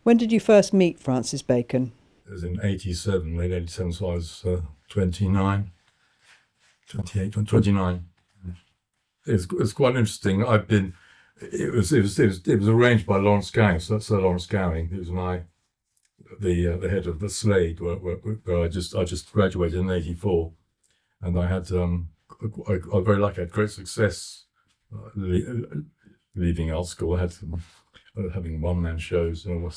When did you first meet Francis Bacon? It was in 87, late 87, so I was 29, 28, 29. It was quite interesting. It was arranged by Lawrence Gowing, Sir Lawrence Gowing, who was the head of the Slade, where I just graduated in '84, and I had I was very lucky. I had great success leaving art school. I had having one-man shows, and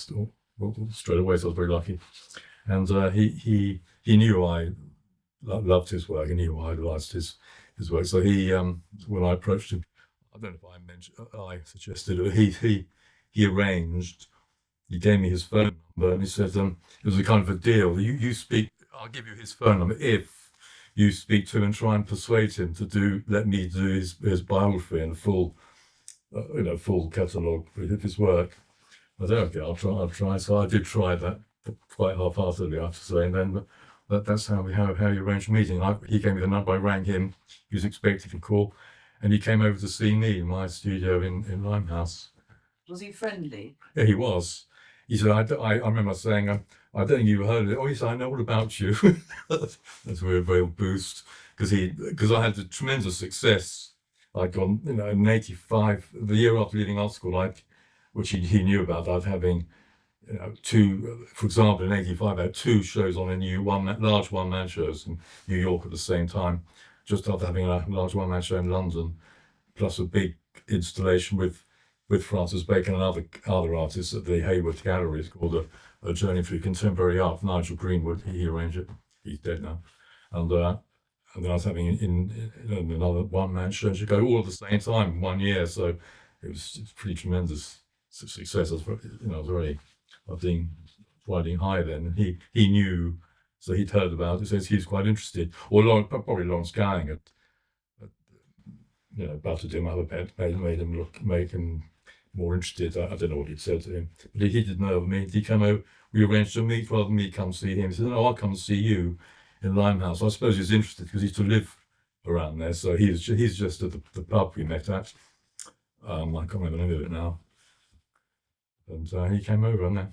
straight away, so I was very lucky. And he knew I loved his work, and he knew I idolized his work. So when I approached him, I don't know if I suggested it. He arranged. He gave me his phone number, and he said it was a kind of a deal. You speak. I'll give you his phone number if you speak to him and try and persuade him to let me do his biography and full catalogue of his work. I said, okay, I'll try. So I did try that quite half-heartedly, I have to say, and then that's how you arranged a meeting. He gave me the number. I rang him. He was expecting a call, and he came over to see me in my studio in Limehouse. Was he friendly? Yeah, he was. He said, I remember saying, I don't think you heard it. Oh, he said, I know all about you. That's a real boost, because I had a tremendous success. Like in '85, the year after leaving art school, which he knew about, I was having, two, for example, in '85, I had two shows on a new large one-man shows in New York at the same time, just after having a large one-man show in London, plus a big installation with Francis Bacon and other artists at the Hayward Gallery. Called a Journey Through Contemporary Art. Nigel Greenwood, he arranged it. He's dead now. And then I was having in another one-man show in Chicago all at the same time, 1 year. So it's pretty tremendous success. I was riding high then. And he knew, so he'd heard about it. So he was quite interested. Or probably Lawrence Gowing butted him up a bit, make him more interested. I don't know what he'd said to him, but he didn't know of me. He came over. We arranged to meet rather than me come see him. He said, "No, I'll come see you in Limehouse." I suppose he was interested because he used to live around there. So he's just at the pub we met at. I can't remember the name of it now. And he came over and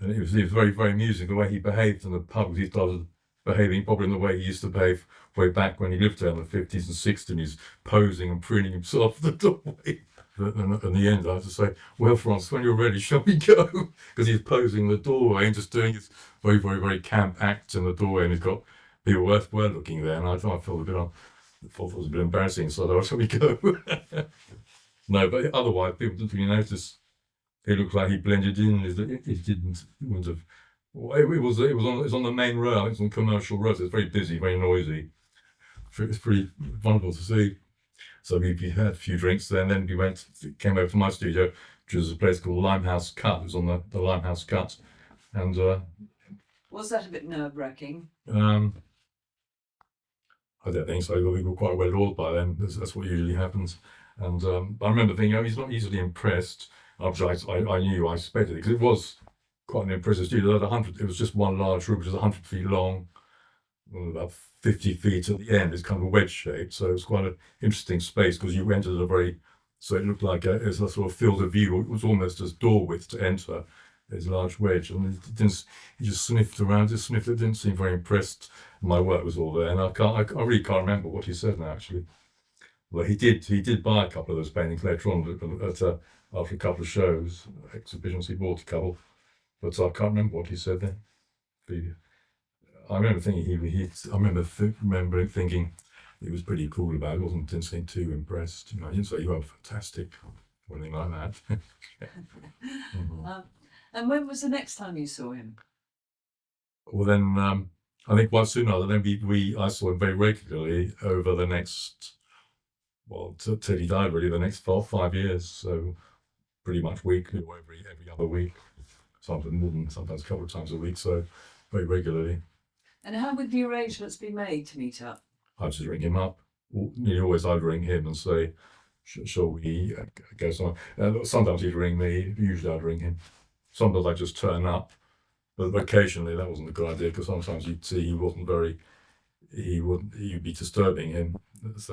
it was very, very amusing the way he behaved in the pub. He started behaving probably in the way he used to behave way back when he lived there in the 50s and 60s. He's posing and preening himself at the doorway. And in the end, I had to say, "Well, Francis, when you're ready, shall we go?" Because he's posing the doorway and just doing his very, very, very camp acts in the doorway, and he's got people were looking there, and I thought it was a bit embarrassing, so I thought, "Shall we go?" No, but otherwise, people didn't really notice. He looked like he blended in. It wouldn't have. It was on the main road. It's on Commercial Road. So it's very busy, very noisy. It's pretty wonderful to see. So we had a few drinks there, and then we came over to my studio, which was a place called Limehouse Cut. It was on the Limehouse Cut, and was that a bit nerve-wracking? I don't think so. We were quite well oiled by then. That's what usually happens. And I remember thinking, he's not easily impressed. After I knew, I expected it, because it was quite an impressive studio. It was just one large room, which was 100 feet long, about 50 feet at the end. It's kind of a wedge shape, so it was quite an interesting space because you entered so it looked like it was a sort of field of view. It was almost as door width to enter this large wedge, and he just sniffed around. It didn't seem very impressed. My work was all there, and I really can't remember what he said now, actually. Well, he did buy a couple of those paintings later on after a couple of shows, exhibitions. He bought a couple, but I can't remember what he said then. I remember thinking remembering thinking he was pretty cool about it. Didn't seem too impressed. He didn't say you are fantastic or anything like that. And when was the next time you saw him? Well, then I think quite soon after. Then I saw him very regularly over the next, till he died, really, the next 5 years. So pretty much weekly or every other week, sometimes a couple of times a week. So very regularly. And how would the arrangements be made to meet up? I'd just ring him up. Nearly always I'd ring him and say, "Shall we go somewhere?" Sometimes he'd ring me. Usually I'd ring him. Sometimes I'd just turn up. But occasionally that wasn't a good idea, because sometimes you'd see you'd be disturbing him. So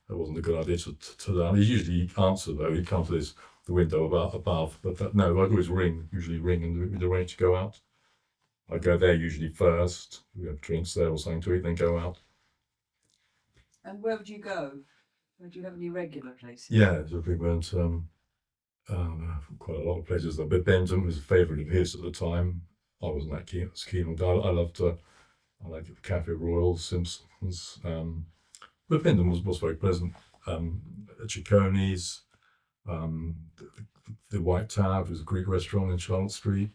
that wasn't a good idea to learn. He'd usually answer, though. He'd come to this the window above. But no, I'd always usually ring and we'd arrange to go out. I'd go there usually first. We have drinks there or something to eat, then go out. And where would you go? Would you have any regular places? Yeah, so we went quite a lot of places. But Bentham was a favourite of his at the time. I wasn't that keen on that. I liked the Cafe Royal, Simpsons. But Bentham was very pleasant. Cicconi's, the White Tower, which was a Greek restaurant in Charlotte Street.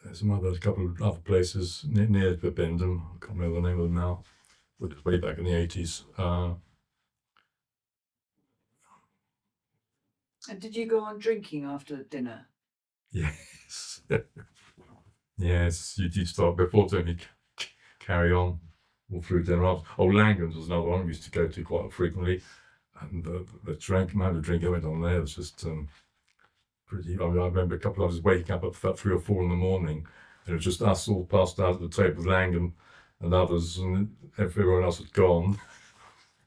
There's a couple of other places near Bentham. I can't remember the name of them now. It was way back in the 80s. And did you go on drinking after dinner? Yes. Yes, you start before dinner, you carry on all through dinner. Langan's was another one we used to go to quite frequently. And the amount of drink I went on there was just pretty. I remember a couple of times waking up at 3 or 4 in the morning, and it was just us all passed out at the table with Langan and others, and everyone else had gone.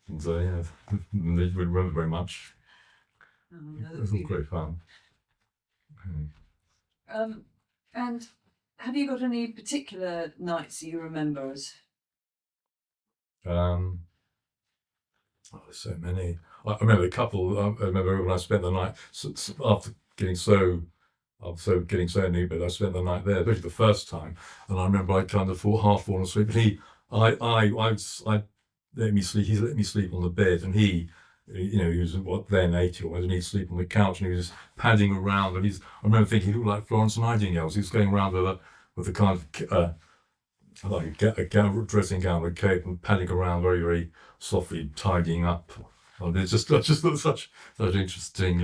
And yeah, they didn't remember very much. It was all great fun. And have you got any particular nights that you remember as? There's so many. I remember a couple. I remember when I spent the night after getting so inebriated. I spent the night there, especially the first time, and I remember I kind of half fallen asleep. But I let me sleep. He let me sleep on the bed, and he was then 80 or and he'd sleep on the couch, and he was just padding around. And I remember thinking he looked like Florence Nightingale. He was going around with a kind of like a dressing gown and a cape, and padding around very, very softly, tidying up. And I just thought such an interesting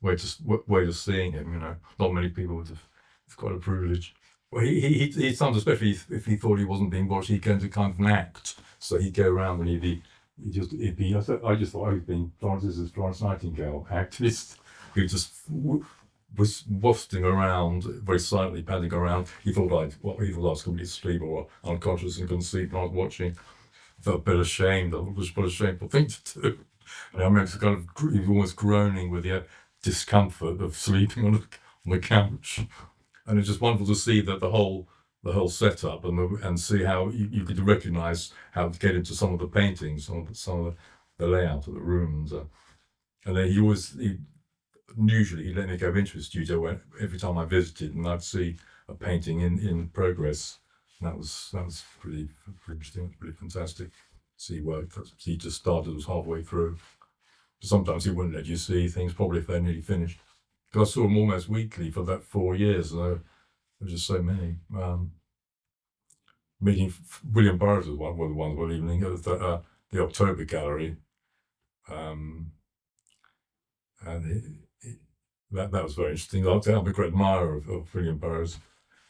way of seeing him. Not many people would have. It's quite a privilege. Well, he sometimes, especially if he thought he wasn't being watched, he'd go into kind of an act. So he'd go around and I just thought, he's being Florence Nightingale activist who just was wafting around very silently, padding around. He thought I was completely asleep or unconscious and couldn't sleep, and I was watching. I felt a bit ashamed. It was a shameful thing to do. And I remember kind of almost groaning with the discomfort of sleeping on the couch. And it's just wonderful to see that the whole setup and see how you could recognise how to get into some of the paintings, some of the layout of the rooms. And then usually he let me go into his studio every time I visited, and I'd see a painting in progress. And that was pretty interesting, pretty fantastic. See work he just started, was halfway through. Sometimes he wouldn't let you see things, probably if they're nearly finished. Because I saw him almost weekly for that 4 years. There were just so many. Meeting William Burroughs was one evening at the October Gallery. And that was very interesting. I'm a great admirer of William Burroughs.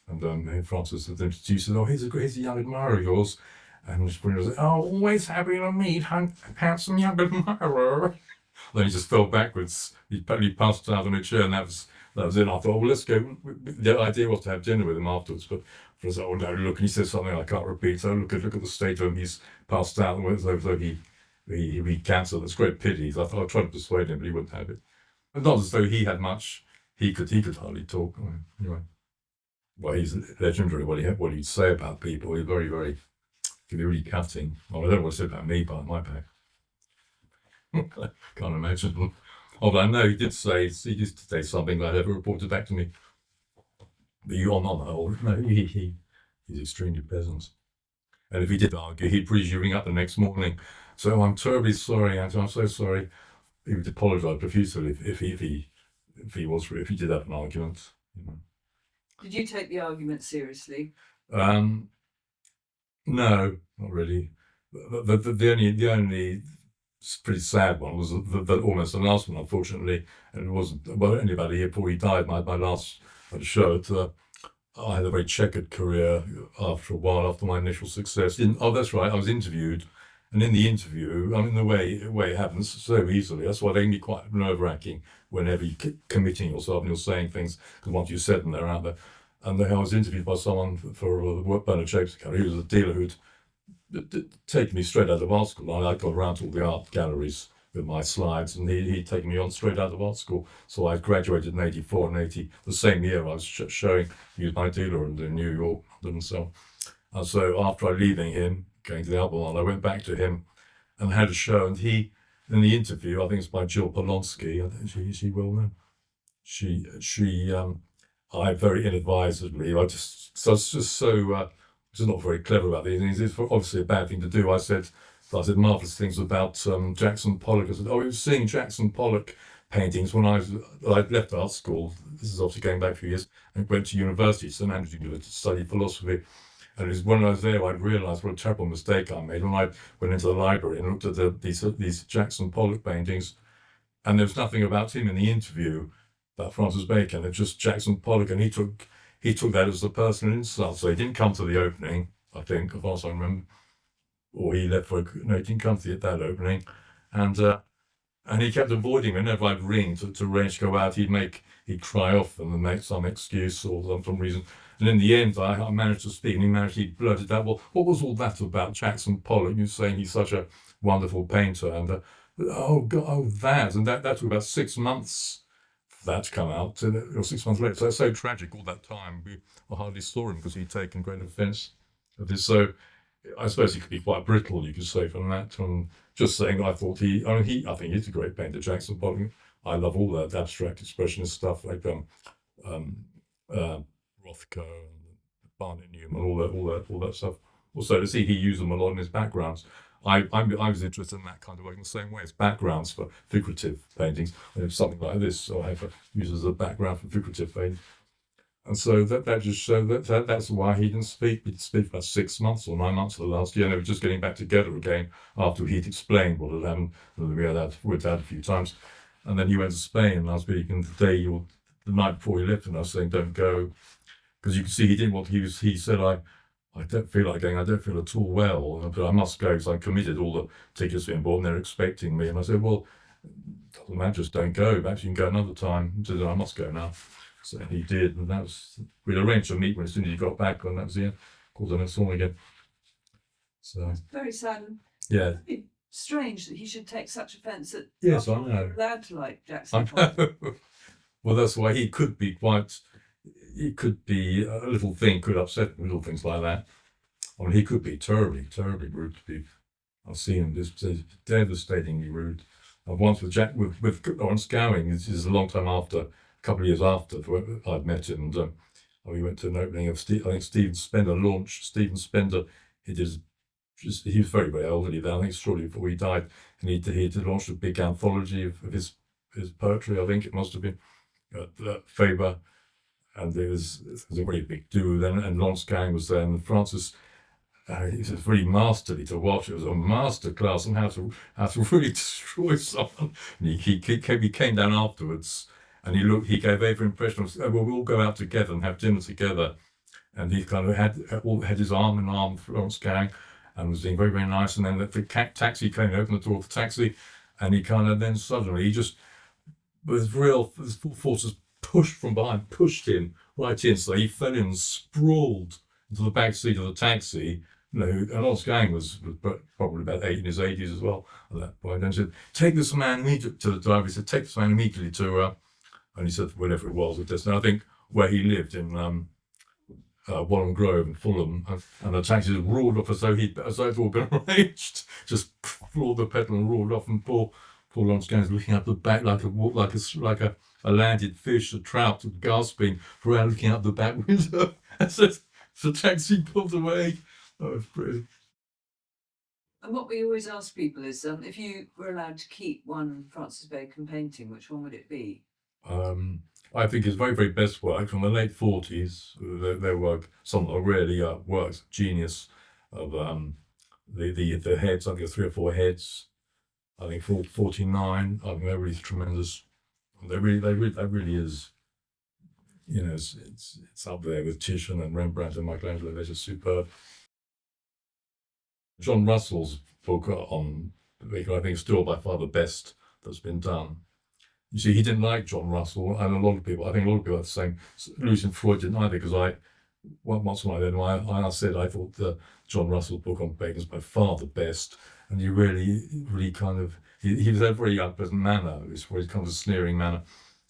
And Francis had introduced it. Oh, here's a young admirer of yours. And William was like, oh, always happy to meet handsome young admirer. Then he just fell backwards. He passed out on a chair, and that was it. I thought, well, let's go. The idea was to have dinner with him afterwards, but I was like, oh no, look, and he said something I can't repeat. So look at the state of him. He's passed out, and it was as though he cancer. That's great pity. So I thought I'd try to persuade him, but he wouldn't have it. And not as though he had much. He could hardly talk. Anyway, well, he's legendary. What he'd say about people. He's very, very, can be really cutting. Well, I don't know what to say about me behind my back. Can't imagine. Although I know he used to say something that ever reported back to me. But on the whole, no, he's extremely pleasant. And if he did argue, he'd probably ring up the next morning. So I'm terribly sorry, Anton. I'm so sorry. He would apologise profusely if he did have an argument. Did you take the argument seriously? No, not really. The only pretty sad one was almost the last one, unfortunately, and it wasn't only about a year before he died. My last show I had a very checkered career after a while, after my initial success. That's right, I was interviewed, and in the interview, the way it happens so easily, that's why they can be quite nerve-wracking whenever you're committing yourself and you're saying things, because once you said them, they're out there. And I was interviewed by someone for the Bernard Shakespeare Gallery. He was a dealer who'd taken me straight out of art school. I'd gone around to all the art galleries with my slides, and he'd taken me on straight out of art school. So I graduated in '84 and '80, the same year I was showing, he was my dealer in New York, and so. And so after leaving him, going to the Albemarle, I went back to him and had a show, and he, in the interview, I think it's by Jill Polonsky, I think she well known. I very inadvisedly, I was just so, just not very clever about these things. It's obviously a bad thing to do. I said marvelous things about Jackson Pollock. I said, oh, I was seeing Jackson Pollock paintings when I'd left art school. This is obviously going back a few years, and went to university, St Andrews University, to study philosophy. And it was when I was there, I'd realised what a terrible mistake I made when I went into the library and looked at these Jackson Pollock paintings, and there was nothing about him in the interview about Francis Bacon. It's just Jackson Pollock, and he took that as a personal insult. So he didn't come to the opening, I think, as far as I remember, or he left for no, he didn't come to that opening, and he kept avoiding me. Whenever I'd ring to arrange to go out, he'd cry off and make some excuse or some reason. And in the end, I managed to speak, and he blurted out, well, what was all that about Jackson Pollock? You saying he's such a wonderful painter, and that, and that took about 6 months for that to come out, or 6 months later. So it's so tragic. All that time, I hardly saw him because he'd taken great offence of this. So I suppose he could be quite brittle, you could say, from that. From just saying, I think he's a great painter, Jackson Pollock. I love all that abstract expressionist stuff, like Rothko and Barnett Newman, all that stuff. Also, to see he used them a lot in his backgrounds. I was interested in that kind of work in the same way as backgrounds for figurative paintings. Something like this, so I have used as a background for figurative painting. And so that just showed that's why he didn't speak. He didn't speak for 6 months or 9 months of the last year, and they were just getting back together again after he'd explained what had happened. We'd had a few times. And then he went to Spain, and I was speaking the night before he left, and I was saying, don't go. Because you can see he didn't want. He said, I don't feel like going. I don't feel at all well, but I must go because I committed all the tickets being bought, and they're expecting me. And I said, well, doesn't matter, just don't go. Perhaps you can go another time. He said, I must go now. So he did, and we'd arranged to meet when as soon as he got back, and that was the end. Of course, I never saw him again. So It's very sad. yeah, It'd be strange that he should take such offence at. Yes, I know. Allowed to like Jackson I Pollock. know. Well, that's why he could be a little thing could upset little things like that. I mean, he could be terribly, terribly rude to people. I've seen him just devastatingly rude. I've once with Lawrence Gowing. This is a long time after, a couple of years after I'd met him, and we went to an opening of I think Stephen Spender. He was very, very elderly then. I think shortly before he died, and he launched a big anthology of his poetry. I think it must have been Faber. And it was a very big duo then, and Lawrence Gowing was there, and Francis, it was really masterly to watch. It was a master class on how to really destroy someone. And he came down afterwards, and he gave every impression of, well, we'll go out together and have dinner together. And he kind of had his arm in arm with Lawrence Gowing, and was being very, very nice. And then the taxi came, opened the door of the taxi, and he kind of then suddenly, he just, with full forces, pushed from behind, pushed him right in, so he fell in, sprawled into the back seat of the taxi. And Lawrence Gowing was probably about in his 80s as well at that point. And he said, take this man immediately to the driver. He said, take this man immediately to, and he said, whatever it was, and I think where he lived in Walham Grove in Fulham, and the taxi just roared off as though it all been arranged. Just floored the pedal and roared off, and poor Lawrence Gowing was looking up the back like a landed fish, a trout, gasping around, looking out the back window as the taxi pulled away. That was brilliant. And what we always ask people is, if you were allowed to keep one Francis Bacon painting, which one would it be? I think his very, very best work from the late 40s, their work, some really works, genius of the heads, I think 3 or 4 heads, I think 49, I think they're really tremendous. That really is, it's up there with Titian and Rembrandt and Michelangelo. They're just superb. John Russell's book on Bacon, I think, is still by far the best that's been done. You see, he didn't like John Russell, and a lot of people are the same. Lucian Freud didn't either, because once when I said I thought the John Russell book on Bacon was by far the best, and he really kind of, he was a very unpleasant manner, this very kind of sneering manner.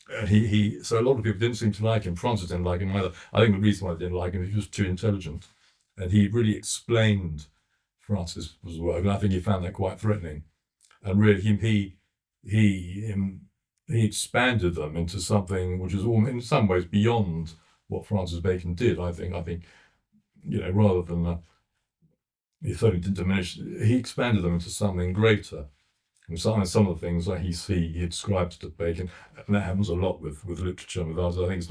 And so a lot of people didn't seem to like him. Francis didn't like him either. I think the reason why they didn't like him is he was too intelligent. And he really explained Francis's work, and I think he found that quite threatening. And really, he expanded them into something which is all in some ways beyond what Francis Bacon did. I think rather than he certainly didn't diminish, he expanded them into something greater. And some of the things that he ascribed to Bacon, and that happens a lot with literature and with others. I think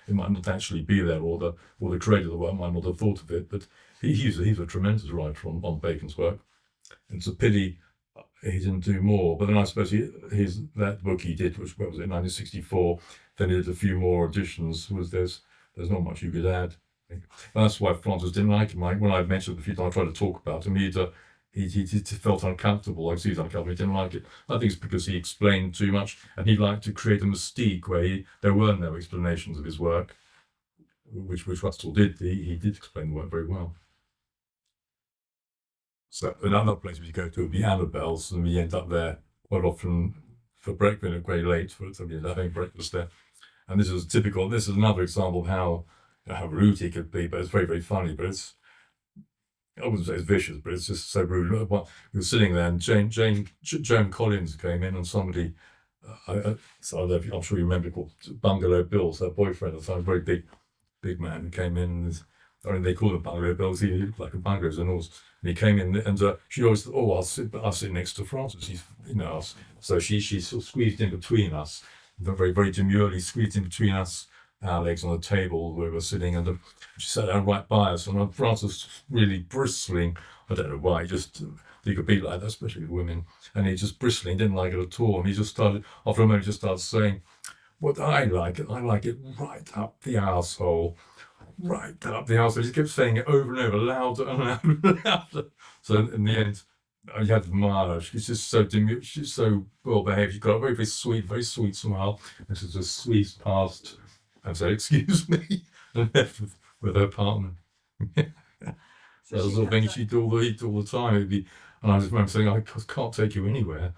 it might not actually be there, or the creator of the work might not have thought of it. But he's a tremendous writer on Bacon's work. And it's a pity he didn't do more. But then I suppose that book he did, which was it, 1964. Then he did a few more editions. There's not much you could add. That's why Francis didn't like him. When I mentioned a few times, I tried to talk about him, he felt uncomfortable. I see he's uncomfortable. He didn't like it. I think it's because he explained too much, and he liked to create a mystique where there were no explanations of his work, which Russell did. He did explain the work very well. So another place we go to would be Annabelle's, and we end up there quite often for breakfast, very late for having breakfast there. And this is another example of how rude he could be, but it's very, very funny. But I wouldn't say it's vicious, but it's just so rude. We were sitting there, and Joan Collins came in, and somebody, I'm sure you remember, called Bungalow Bill, her boyfriend, a very big man, who came in. They call him Bungalow Bill. He looked like a bungalows and all. And he came in, and she always thought, I'll sit next to Francis. He's, so she sort of squeezed in between us, very, very demurely squeezed in between us, our legs on the table where we were sitting, and she sat down right by us, and Francis really bristling. I don't know why, he could be like that, especially with women, and he just bristling, didn't like it at all. And he just started, after a moment, saying, "What I like it right up the arsehole, right up the arsehole." He kept saying it over and over, louder and louder and louder. So in the end, I had to admire her. She's just so demure, she's so well behaved. She's got a very, very sweet smile, and she just squeezed past and said, "Excuse me," and left with her partner. So that was the thing she'd do all the time. And I just remember saying, "I can't take you anywhere.